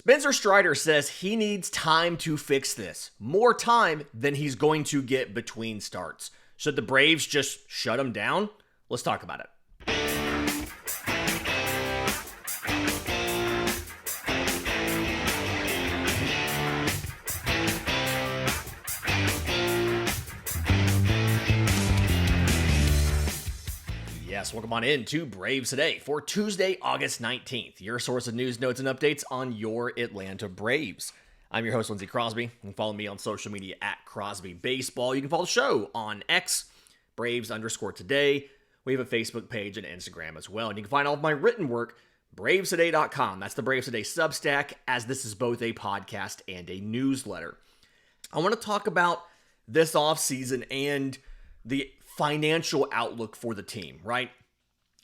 Spencer Strider says he needs time to fix this. More time than he's going to get between starts. Should the Braves just shut him down? Let's talk about it. Yes, welcome on in to Braves Today for Tuesday, August 19th. Your source of news, notes, and updates on your Atlanta Braves. I'm your host, Lindsay Crosby. You can follow me on social media at Crosby Baseball. You can follow the show on X, Braves_today. We have a Facebook page and Instagram as well. And you can find all of my written work, BravesToday.com. That's the Braves Today Substack, as this is both a podcast and a newsletter. I want to talk about this offseason and the financial outlook for the team, right?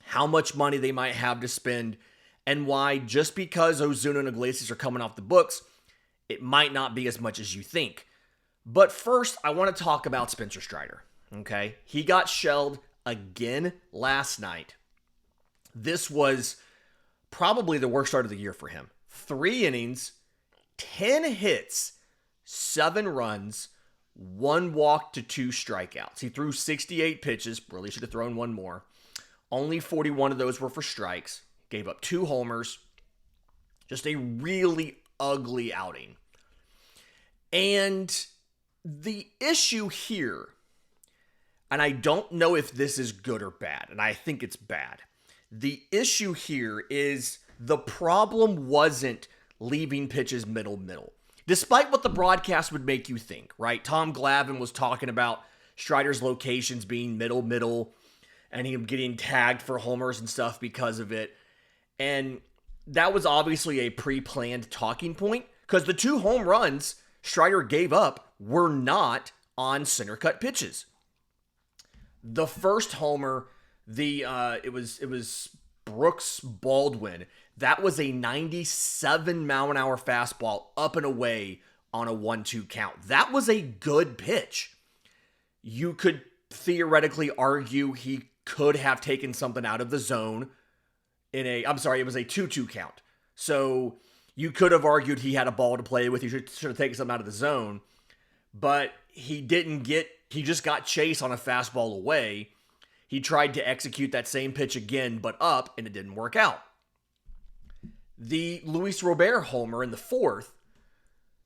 How much money they might have to spend, and why just because Ozuna and Iglesias are coming off the books, it might not be as much as you think. But first, I want to talk about Spencer Strider, okay? He got shelled again last night. This was probably the worst start of the year for him. 3 innings, 10 hits, 7 runs, 1 walk to 2 strikeouts. He threw 68 pitches, really should have thrown 1 more. Only 41 of those were for strikes. Gave up 2 homers. Just a really ugly outing. And the issue here, and I don't know if this is good or bad, and I think it's bad. The issue here is the problem wasn't leaving pitches middle. Despite what the broadcast would make you think, right? Tom Glavine was talking about Strider's locations being middle, and him getting tagged for homers and stuff because of it. And that was obviously a pre-planned talking point, because the 2 home runs Strider gave up were not on center cut pitches. The first homer, it was Brooks Baldwin. That was a 97 mile an hour fastball up and away on a 1-2 count. That was a good pitch. You could theoretically argue he could have taken something out of the zone it was a 2-2 count. So you could have argued he had a ball to play with. He should have taken something out of the zone. But he just got chased on a fastball away. He tried to execute that same pitch again, but up, and it didn't work out. The Luis Robert homer in the 4th,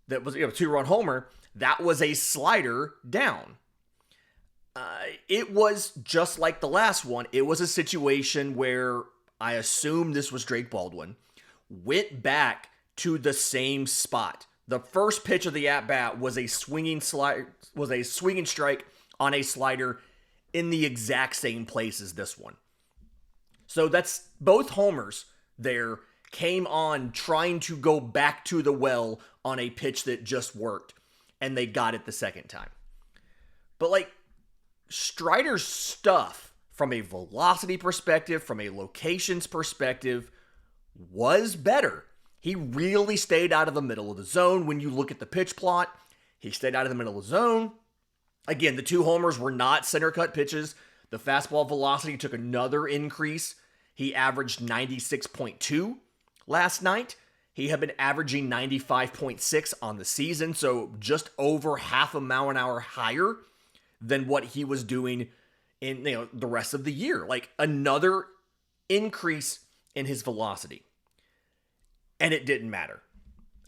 that was a 2-run homer, that was a slider down. It was just like the last one. It was a situation where I assume this was Drake Baldwin, went back to the same spot. The first pitch of the at-bat was a swinging strike on a slider in the exact same place as this one. So that's both homers there came on trying to go back to the well on a pitch that just worked, and they got it the second time. But Strider's stuff from a velocity perspective, from a locations perspective, was better. He really stayed out of the middle of the zone. When you look at the pitch plot, he stayed out of the middle of the zone. Again, the 2 homers were not center cut pitches. The fastball velocity took another increase. He averaged 96.2 last night. He had been averaging 95.6 on the season, so just over half a mile an hour higher than what he was doing in the rest of the year. Another increase in his velocity. And it didn't matter.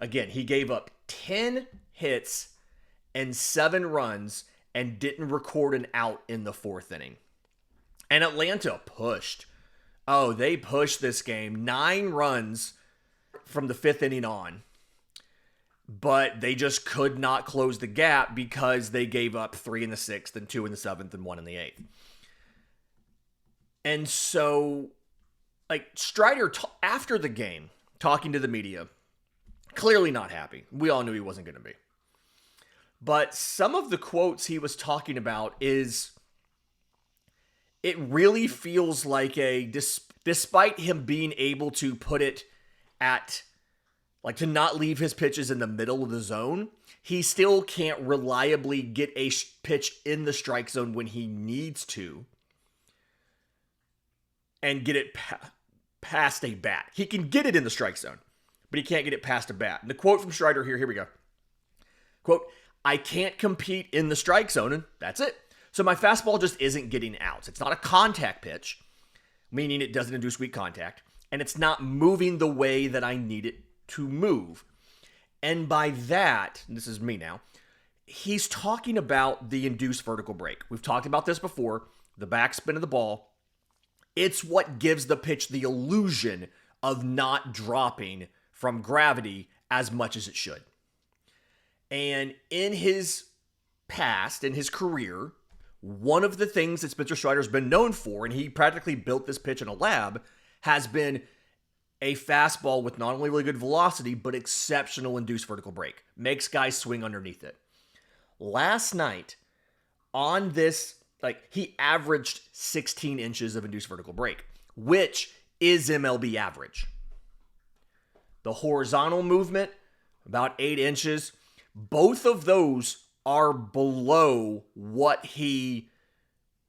Again, he gave up 10 hits and 7 runs and didn't record an out in the 4th inning. And Atlanta pushed. Oh, they pushed this game. 9 runs from the 5th inning on. But they just could not close the gap because they gave up 3 in the 6th and 2 in the 7th and 1 in the 8th. And so, Strider, after the game, talking to the media, clearly not happy. We all knew he wasn't going to be. But some of the quotes he was talking about is, it really feels like despite him being able to put it at, to not leave his pitches in the middle of the zone, he still can't reliably get a pitch in the strike zone when he needs to and get it past a bat. He can get it in the strike zone, but he can't get it past a bat. And the quote from Strider here we go. Quote, I can't compete in the strike zone, and that's it. So my fastball just isn't getting outs. It's not a contact pitch, meaning it doesn't induce weak contact, and it's not moving the way that I need it to move. And by that, and this is me now, he's talking about the induced vertical break. We've talked about this before, the backspin of the ball. It's what gives the pitch the illusion of not dropping from gravity as much as it should. And in his past, in his career, one of the things that Spencer Strider's been known for, and he practically built this pitch in a lab, has been a fastball with not only really good velocity, but exceptional induced vertical break. Makes guys swing underneath it. Last night, on this, he averaged 16 inches of induced vertical break, which is MLB average. The horizontal movement, about 8 inches. Both of those are below what he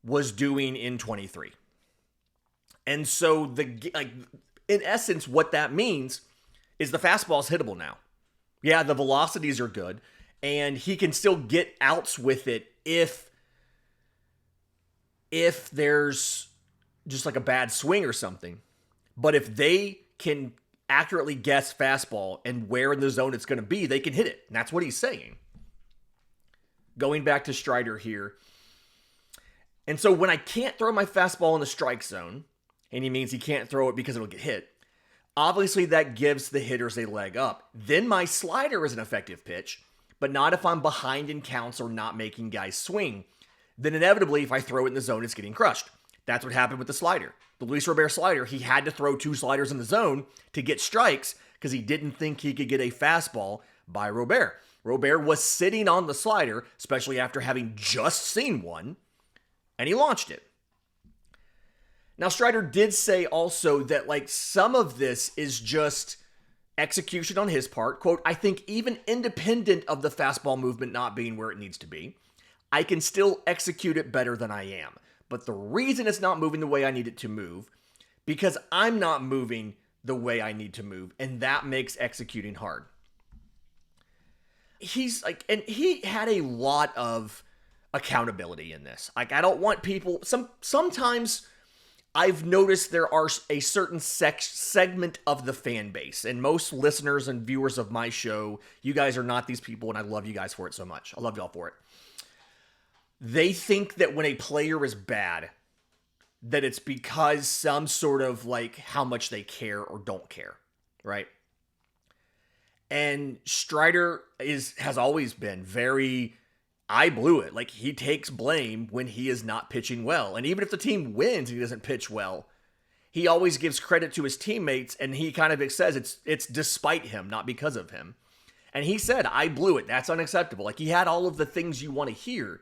was doing in 23. And so, in essence, what that means is the fastball's hittable now. Yeah, the velocities are good, and he can still get outs with it if there's just like a bad swing or something. But if they can accurately guess fastball and where in the zone it's going to be, they can hit it. And that's what he's saying. Going back to Strider here. And so when I can't throw my fastball in the strike zone, and he means he can't throw it because it'll get hit, obviously that gives the hitters a leg up. Then my slider is an effective pitch, but not if I'm behind in counts or not making guys swing. Then inevitably, if I throw it in the zone, it's getting crushed. That's what happened with the slider. The Luis Robert slider, he had to throw 2 sliders in the zone to get strikes because he didn't think he could get a fastball by Robert. Robert was sitting on the slider, especially after having just seen one, and he launched it. Now, Strider did say also that some of this is just execution on his part. Quote, I think even independent of the fastball movement not being where it needs to be, I can still execute it better than I am. But the reason it's not moving the way I need it to move, because I'm not moving the way I need to move, and that makes executing hard. And he had a lot of accountability in this. I don't want people, sometimes I've noticed there are a certain segment of the fan base, and most listeners and viewers of my show, you guys are not these people, and I love you guys for it so much. I love y'all for it. They think that when a player is bad, that it's because some sort of how much they care or don't care, right? And Strider has always been very, I blew it. He takes blame when he is not pitching well. And even if the team wins and he doesn't pitch well, he always gives credit to his teammates, and he kind of says it's despite him, not because of him. And he said, I blew it. That's unacceptable. He had all of the things you want to hear.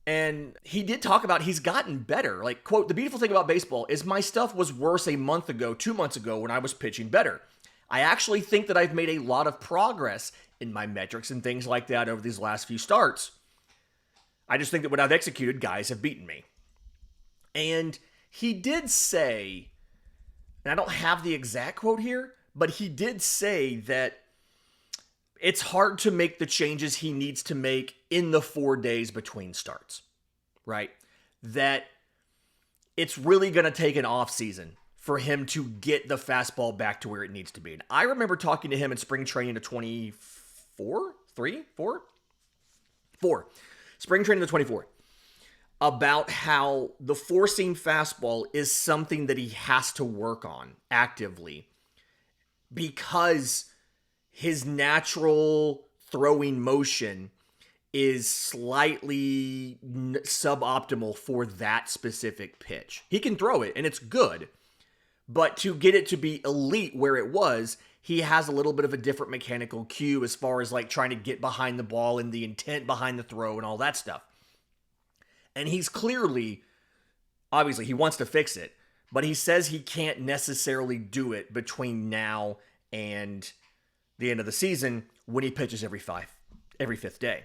And he did talk about he's gotten better. Quote, the beautiful thing about baseball is my stuff was worse a month ago, 2 months ago when I was pitching better. I actually think that I've made a lot of progress in my metrics and things like that over these last few starts. I just think that when I've executed, guys have beaten me. And he did say, and I don't have the exact quote here, but he did say that it's hard to make the changes he needs to make in the 4 days between starts, right? That it's really going to take an off season for him to get the fastball back to where it needs to be. And I remember talking to him in spring training to 24, spring training to 24, about how the four-seam fastball is something that he has to work on actively because his natural throwing motion is slightly suboptimal for that specific pitch. He can throw it, and it's good, but to get it to be elite where it was, he has a little bit of a different mechanical cue as far as trying to get behind the ball and the intent behind the throw and all that stuff. And he's clearly, obviously, he wants to fix it, but he says he can't necessarily do it between now and the end of the season when he pitches every fifth day.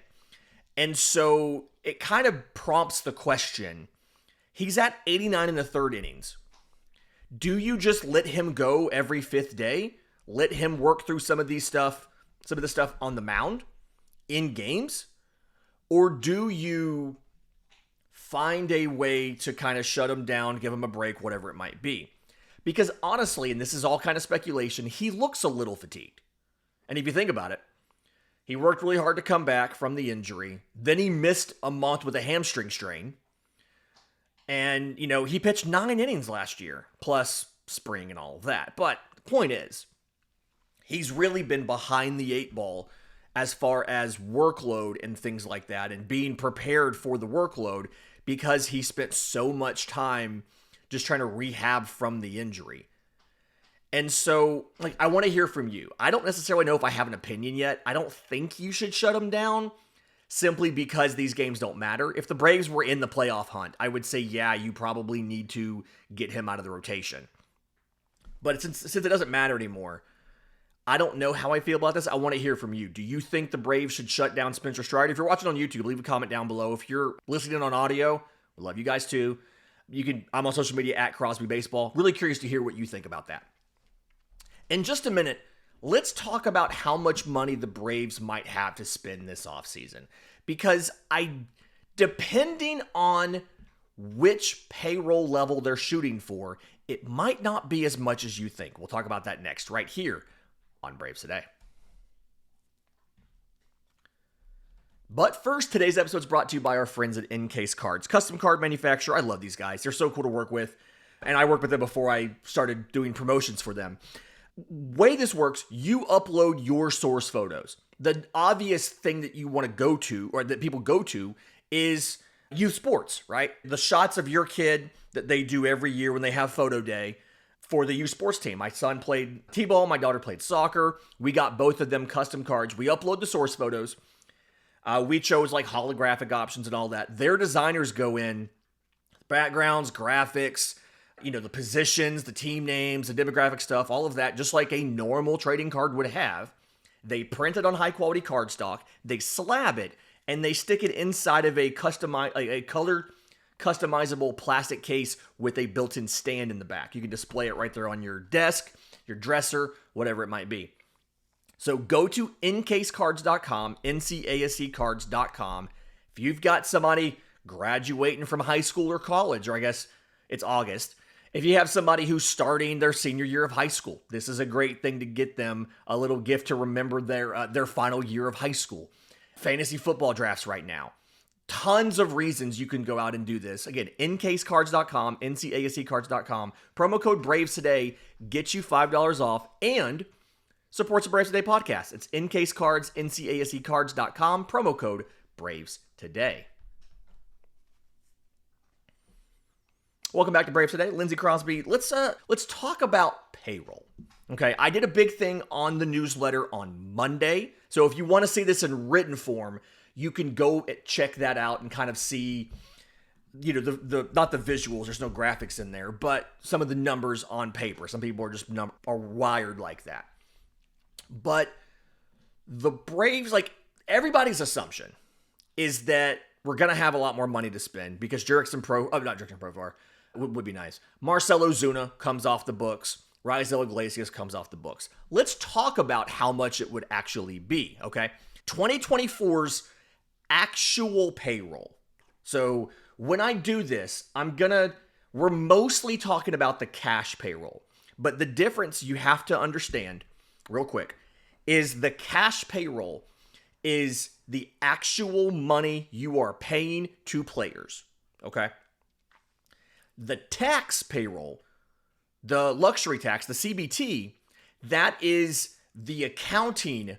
And so it kind of prompts the question. He's at 89 in the third innings. Do you just let him go every fifth day? Let him work through some of the stuff on the mound in games? Or do you find a way to kind of shut him down, give him a break, whatever it might be? Because honestly, and this is all kind of speculation, he looks a little fatigued. And if you think about it, he worked really hard to come back from the injury. Then he missed a month with a hamstring strain. And, he pitched 9 innings last year, plus spring and all of that. But the point is, he's really been behind the 8 ball as far as workload and things like that, and being prepared for the workload because he spent so much time just trying to rehab from the injury. And so, I want to hear from you. I don't necessarily know if I have an opinion yet. I don't think you should shut him down simply because these games don't matter. If the Braves were in the playoff hunt, I would say, yeah, you probably need to get him out of the rotation. But since it doesn't matter anymore, I don't know how I feel about this. I want to hear from you. Do you think the Braves should shut down Spencer Strider? If you're watching on YouTube, leave a comment down below. If you're listening on audio, we love you guys too. I'm on social media at Crosby Baseball. Really curious to hear what you think about that. In just a minute, let's talk about how much money the Braves might have to spend this offseason. Because depending on which payroll level they're shooting for, it might not be as much as you think. We'll talk about that next, right here on Braves Today. But first, today's episode is brought to you by our friends at Encase Cards, custom card manufacturer. I love these guys. They're so cool to work with. And I worked with them before I started doing promotions for them. Way this works, you upload your source photos. The obvious thing that you want to go to, or that people go to, is youth sports, right? The shots of your kid that they do every year when they have photo day for the youth sports team. My son played t-ball, my daughter played soccer. We got both of them custom cards. We upload the source photos. We chose holographic options and all that. Their designers go in, backgrounds, graphics, the positions, the team names, the demographic stuff, all of that, just like a normal trading card would have. They print it on high-quality cardstock, they slab it, and they stick it inside of a colored, customizable plastic case with a built-in stand in the back. You can display it right there on your desk, your dresser, whatever it might be. So go to ncasecards.com, ncascards.com. If you've got somebody graduating from high school or college, or I guess it's August, if you have somebody who's starting their senior year of high school, this is a great thing to get them a little gift to remember their final year of high school. Fantasy football drafts right now. Tons of reasons you can go out and do this. Again, ncasecards.com, ncascards.com. Promo code Braves Today gets you $5 off and supports the Braves Today podcast. It's ncasecards, ncascards.com. Promo code Braves Today. Welcome back to Braves Today. Lindsay Crosby. Let's talk about payroll. Okay, I did a big thing on the newsletter on Monday. So if you want to see this in written form, you can go check that out and kind of see, the not the visuals. There's no graphics in there, but some of the numbers on paper. Some people are just are wired like that. But the Braves, everybody's assumption is that we're gonna have a lot more money to spend because would be nice. Marcell Ozuna comes off the books. Raisel Iglesias comes off the books. Let's talk about how much it would actually be, okay? 2024's actual payroll. So when I do this, we're mostly talking about the cash payroll. But the difference you have to understand, real quick, is the cash payroll is the actual money you are paying to players, okay? The tax payroll, the luxury tax, the CBT, that is the accounting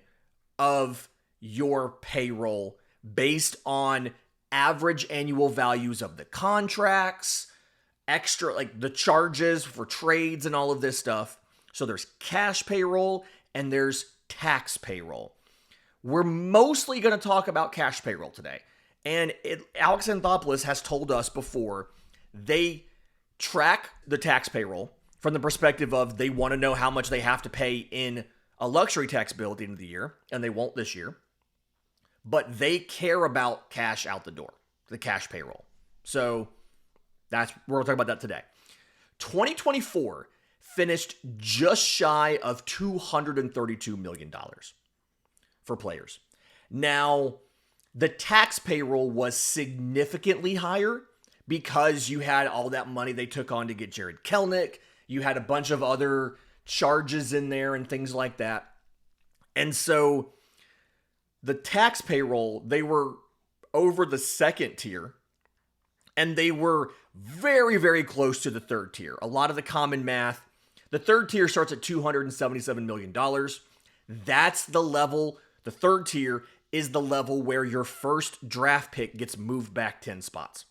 of your payroll based on average annual values of the contracts, extra, the charges for trades and all of this stuff. So there's cash payroll and there's tax payroll. We're mostly going to talk about cash payroll today. And Alex Anthopoulos has told us before, they track the tax payroll from the perspective of they want to know how much they have to pay in a luxury tax bill at the end of the year, and they won't this year. But they care about cash out the door, the cash payroll. So we're going to talk about that today. 2024 finished just shy of $232 million for players. Now, the tax payroll was significantly higher because you had all that money they took on to get Jared Kelenic. You had a bunch of other charges in there and things like that. And so the tax payroll, they were over the second tier, and they were very, very close to the third tier. A lot of the common math, the third tier starts at $277 million. That's the level, the third tier is the level where your first draft pick gets moved back 10 spots.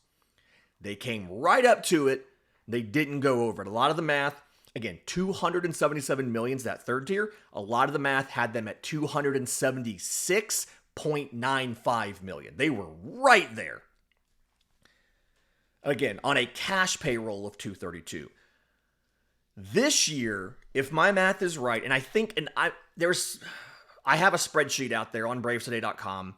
They came right up to it. They didn't go over it. A lot of the math, again, 277 million is that third tier. A lot of the math had them at 276.95 million. They were right there. Again, on a cash payroll of 232. This year, if my math is right, and I think, I have a spreadsheet out there on bravestoday.com.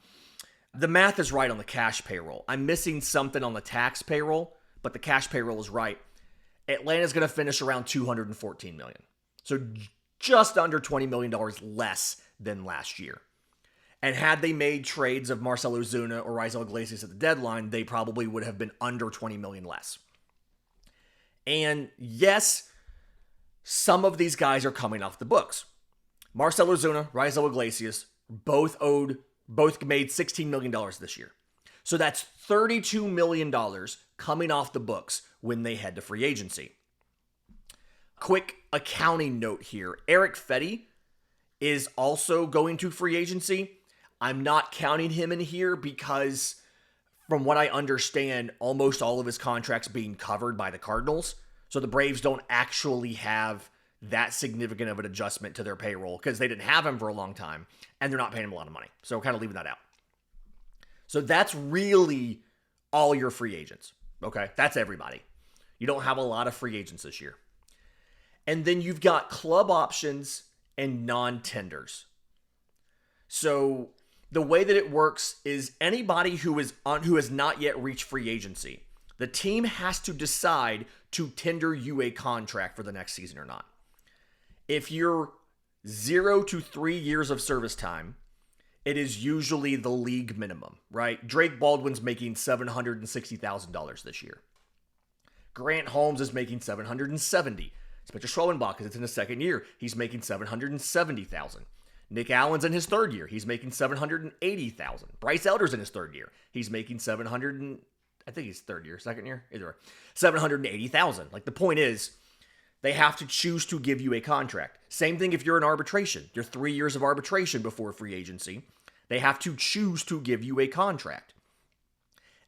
The math is right on the cash payroll. I'm missing something on the tax payroll, but the cash payroll is right. Atlanta's going to finish around $214 million. So just under $20 million less than last year. And had they made trades of Marcell Ozuna or Raisel Iglesias at the deadline, they probably would have been under $20 million less. And yes, some of these guys are coming off the books. Marcell Ozuna, Raisel Iglesias, both made $16 million this year. So that's $32 million coming off the books when they head to free agency. Quick accounting note here. Eric Fetty is also going to free agency. I'm not counting him in here because, from what I understand, almost all of his contract's being covered by the Cardinals. So the Braves don't actually have that significant of an adjustment to their payroll because they didn't have him for a long time and they're not paying him a lot of money. So kind of leaving that out. So that's really all your free agents. Okay, that's everybody. You don't have a lot of free agents this year. And then you've got club options and non-tenders. So the way that it works is anybody who has not yet reached free agency, the team has to decide to tender you a contract for the next season or not. If you're 0 to 3 years of service time, it is usually the league minimum, right? Drake Baldwin's making $760,000 this year. Grant Holmes is making $770,000. Spencer Schwellenbach, because it's in his second year, he's making $770,000. Nick Allen's in his third year. He's making $780,000. Bryce Elder's in his third year. He's making I think he's third year, second year, either way. $780,000. Like, the point is, they have to choose to give you a contract. Same thing if you're in arbitration. You're 3 years of arbitration before free agency. They have to choose to give you a contract.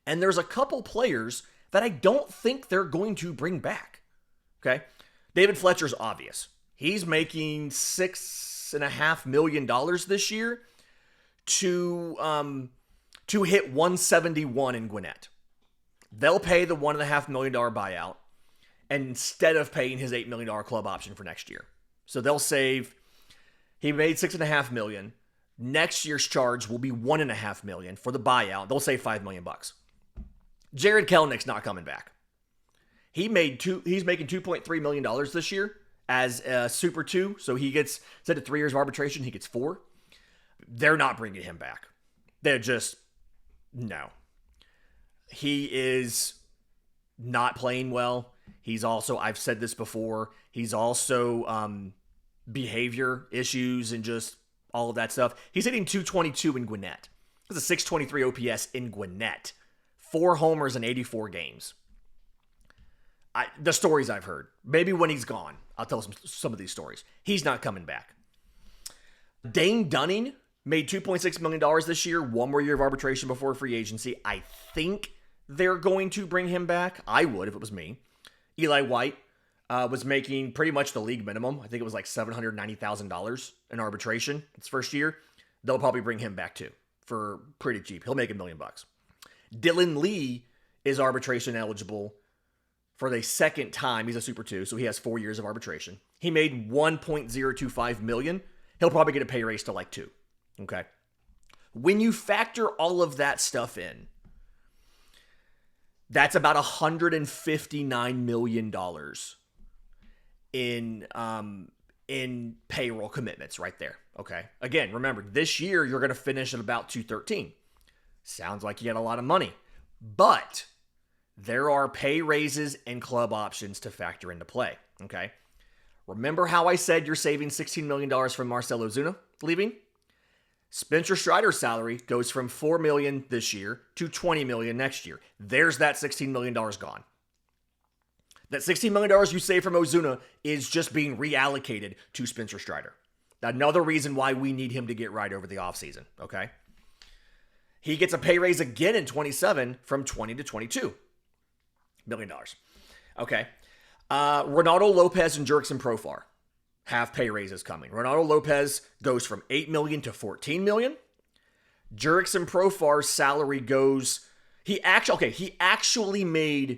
And there's a couple players that I don't think they're going to bring back. Okay? David Fletcher's obvious. He's making $6.5 million this year to hit 171 in Gwinnett. They'll pay the $1.5 million buyout instead of paying his $8 million club option for next year. So they'll save, he made $6.5 million. Next year's charge will be $1.5 million for the buyout. They'll save $5 million. Jared Kelenic's not coming back. He's making $2.3 million this year as a Super 2. So he gets, instead of 3 years of arbitration, he gets 4. They're not bringing him back. They're just, no. He is not playing well. He's also, I've said this before, he's also behavior issues and just all of that stuff. He's hitting 222 in Gwinnett. That's a 623 OPS in Gwinnett. 4 homers in 84 games. The stories I've heard. Maybe when he's gone, I'll tell some of these stories. He's not coming back. Dane Dunning made $2.6 million this year. 1 more year of arbitration before free agency. I think they're going to bring him back. I would if it was me. Eli White was making pretty much the league minimum. I think it was like $790,000 in arbitration his first year. They'll probably bring him back too for pretty cheap. He'll make $1 million. Dylan Lee is arbitration eligible for the second time. He's a Super 2, so he has 4 years of arbitration. He made $1.025 million. He'll probably get a pay raise to like 2. Okay. When you factor all of that stuff in, that's about $159 million in payroll commitments right there. Okay. Again, remember, this year you're going to finish at about 213. Sounds like you got a lot of money, but there are pay raises and club options to factor into play. Okay. Remember how I said you're saving $16 million from Marcell Ozuna leaving? Spencer Strider's salary goes from $4 million this year to $20 million next year. There's that $16 million gone. That $16 million you save from Ozuna is just being reallocated to Spencer Strider. Another reason why we need him to get right over the offseason, okay? He gets a pay raise again in 27 from $20 to $22 million. Okay. Ronaldo Lopez and Jurickson Profar have pay raises coming. Ronaldo Lopez goes from $8 million to $14 million. Jurickson Profar's salary goes, he's actually making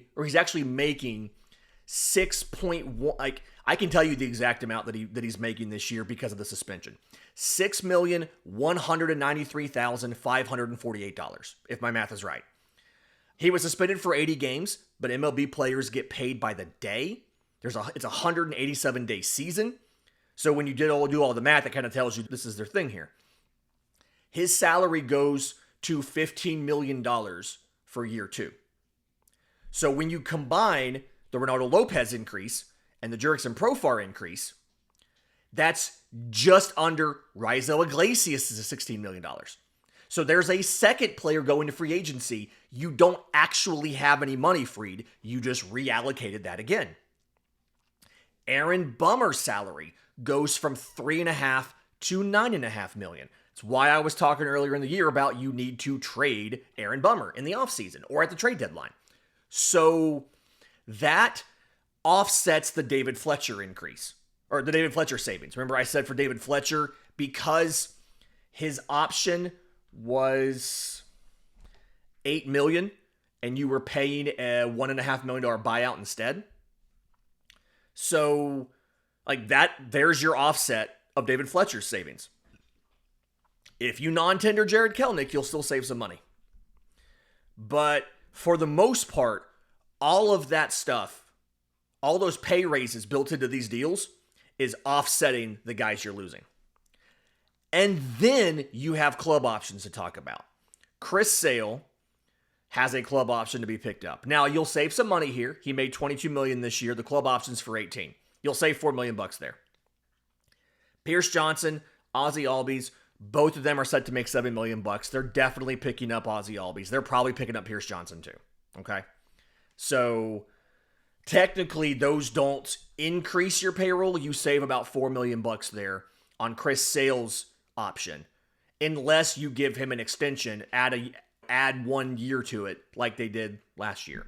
6.1, like, I can tell you the exact amount that he's making this year because of the suspension. $6,193,548, if my math is right. He was suspended for 80 games, but MLB players get paid by the day. It's a 187-day season. So when you do all the math, it kind of tells you this is their thing here. His salary goes to $15 million for year 2. So when you combine the Ronaldo Lopez increase and the Jurickson Profar increase, that's just under Raisel Iglesias' $16 million. So there's a second player going to free agency. You don't actually have any money freed. You just reallocated that again. Aaron Bummer's salary goes from $3.5 to $9.5 million. That's why I was talking earlier in the year about you need to trade Aaron Bummer in the offseason or at the trade deadline. So that offsets the David Fletcher increase, or the David Fletcher savings. Remember I said for David Fletcher, because his option was $8 million and you were paying a $1.5 million buyout instead. So like that, there's your offset of David Fletcher's savings. If you non-tender Jared Kelenic, you'll still save some money. But for the most part, all of that stuff, all those pay raises built into these deals is offsetting the guys you're losing. And then you have club options to talk about. Chris Sale has a club option to be picked up. Now, you'll save some money here. He made $22 million this year. The club option's for $18 million. You'll save $4 million there. Pierce Johnson, Ozzie Albies, both of them are set to make $7 million. They're definitely picking up Ozzie Albies. They're probably picking up Pierce Johnson too. Okay? So technically, those don't increase your payroll. You save about $4 million there on Chris Sale's option, unless you give him an extension, add 1 year to it, like they did last year.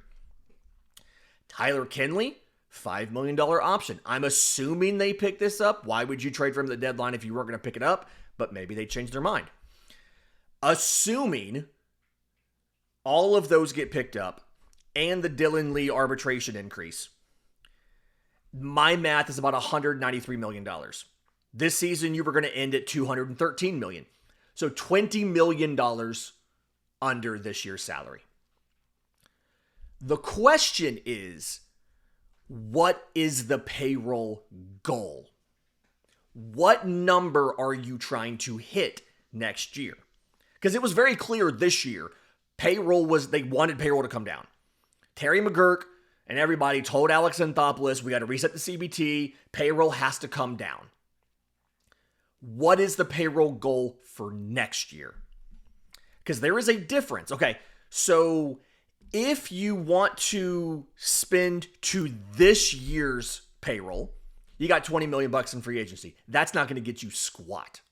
Tyler Kenley, $5 million option. I'm assuming they pick this up. Why would you trade for him at the deadline if you weren't going to pick it up? But maybe they changed their mind. Assuming all of those get picked up, and the Dylan Lee arbitration increase, my math is about $193 million. This season, you were going to end at $213 million. So $20 million under this year's salary. The question is, what is the payroll goal? What number are you trying to hit next year? Because it was very clear this year, they wanted payroll to come down. Terry McGurk and everybody told Alex Anthopoulos, we got to reset the CBT. Payroll has to come down. What is the payroll goal for next year? Because there is a difference. Okay, so if you want to spend to this year's payroll, you got $20 million in free agency. That's not going to get you squat.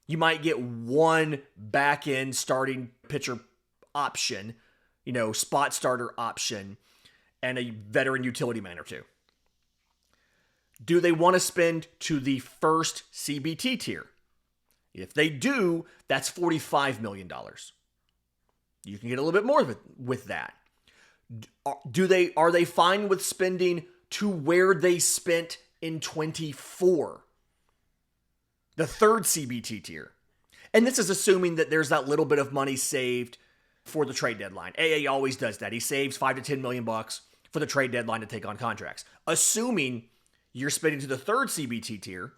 You might get one back-end starting pitcher option, spot starter option, and a veteran utility man or two. Do they want to spend to the first CBT tier? If they do, that's $45 million. You can get a little bit more with that. Are they fine with spending to where they spent in 24? The third CBT tier. And this is assuming that there's that little bit of money saved for the trade deadline. AA always does that. He saves $5 to $10 million for the trade deadline to take on contracts. Assuming you're spending to the third CBT tier,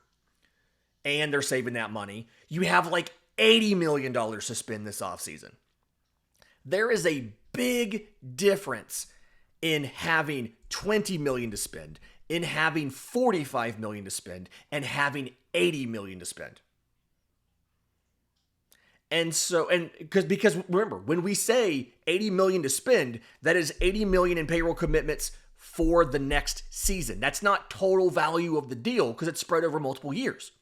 and they're saving that money. You have like $80 million to spend this offseason. There is a big difference in having $20 million to spend, in having $45 million to spend, and having $80 million to spend. And so, because remember, when we say $80 million to spend, that is $80 million in payroll commitments for the next season. That's not total value of the deal because it's spread over multiple years.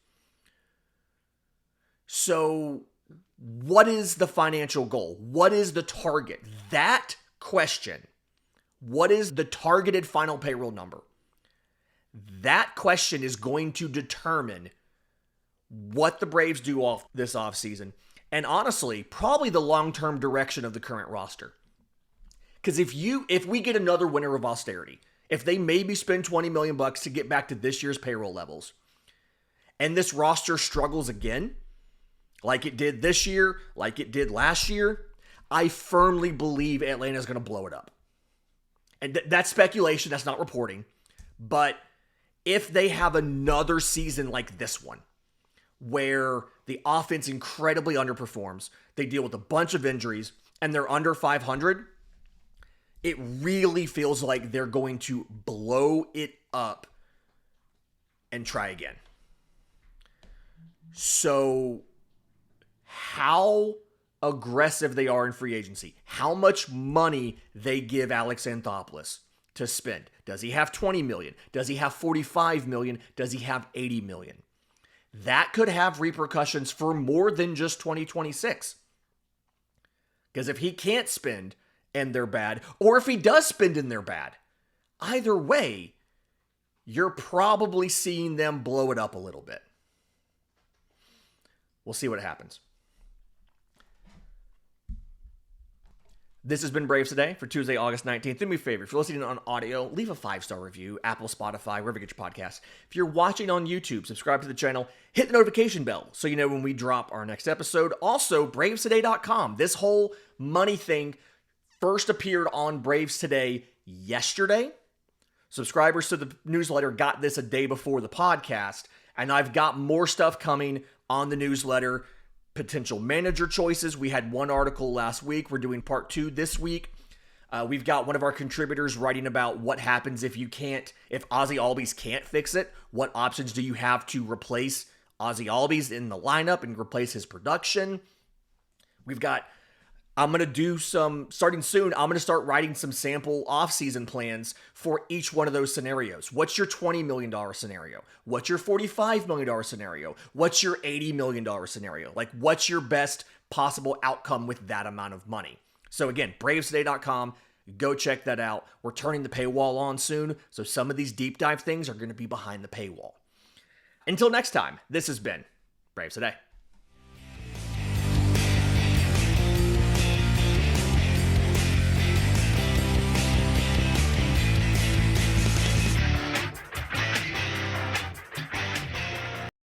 So, what is the financial goal? What is the target? That question, what is the targeted final payroll number? That question is going to determine what the Braves do off this offseason. And honestly, probably the long-term direction of the current roster. Because if we get another winter of austerity, if they maybe spend $20 million to get back to this year's payroll levels, and this roster struggles again, like it did this year, like it did last year, I firmly believe Atlanta's going to blow it up. And that's speculation, that's not reporting. But if they have another season like this one, where the offense incredibly underperforms, they deal with a bunch of injuries, and they're under 500, it really feels like they're going to blow it up and try again. So, how aggressive they are in free agency, how much money they give Alex Anthopoulos to spend. Does he have $20 million? Does he have $45 million? Does he have $80 million? That could have repercussions for more than just 2026. Because if he can't spend and they're bad, or if he does spend and they're bad, either way, you're probably seeing them blow it up a little bit. We'll see what happens. This has been Braves Today for Tuesday, August 19th. Do me a favor, if you're listening on audio, leave a 5-star review, Apple, Spotify, wherever you get your podcasts. If you're watching on YouTube, subscribe to the channel, hit the notification bell so you know when we drop our next episode. Also, bravestoday.com. This whole money thing first appeared on Braves Today yesterday. Subscribers to the newsletter got this a day before the podcast, and I've got more stuff coming on the newsletter. Potential manager choices. We had one article last week. We're doing part 2 this week. We've got one of our contributors writing about what happens if Ozzie Albies can't fix it. What options do you have to replace Ozzie Albies in the lineup and replace his production? Starting soon, I'm going to start writing some sample offseason plans for each one of those scenarios. What's your $20 million scenario? What's your $45 million scenario? What's your $80 million scenario? Like, what's your best possible outcome with that amount of money? So again, bravestoday.com, go check that out. We're turning the paywall on soon, so some of these deep dive things are going to be behind the paywall. Until next time, this has been Braves Today.